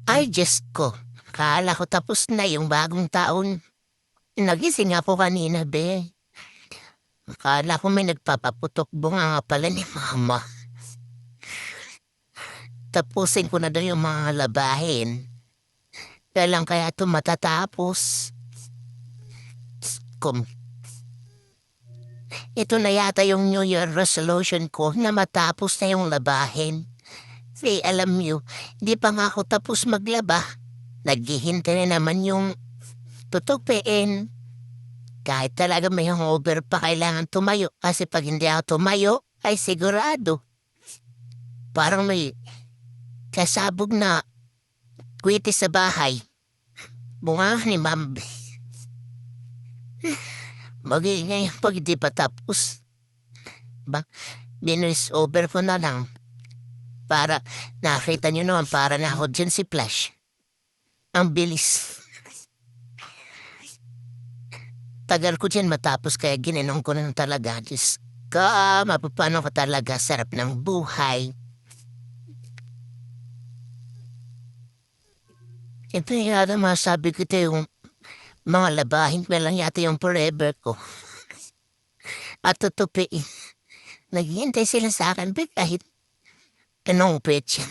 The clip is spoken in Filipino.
Ay, Diyos ko. Akala ko tapos na yung bagong taon. Nagising ako kanina, be. Akala ko may nagpapaputok bunga nga pala ni mama. Tapusin ko na daw yung mga labahin. Kailan kaya ito matatapos? Kum. Ito na yata yung New Year resolution ko na matapos na yung labahin. Kasi alam niyo, di pa nga ako tapos maglaba. Naghihintay na naman yung tutupiin. Kahit talaga may hangover pa kailangan tumayo. Kasi pag hindi ako tumayo, ay sigurado. Parang may kasabog na kwiti sa bahay. Bunga ni Ma'am. Magiging pag di pa tapos. Ba, binis over ko na lang. Para, nakita nyo naman, para na ako dyan si Flash. Ang bilis. Tagal ko dyan matapos kaya ginanong ko na talaga. Diyos ka, mapapano ko talaga, sarap ng buhay. Ito yata masabi ko ito yung mga labahin ko lang yata yung forever ko. At tutupiin. Naghihintay sila sa akin, kahit anong petsa.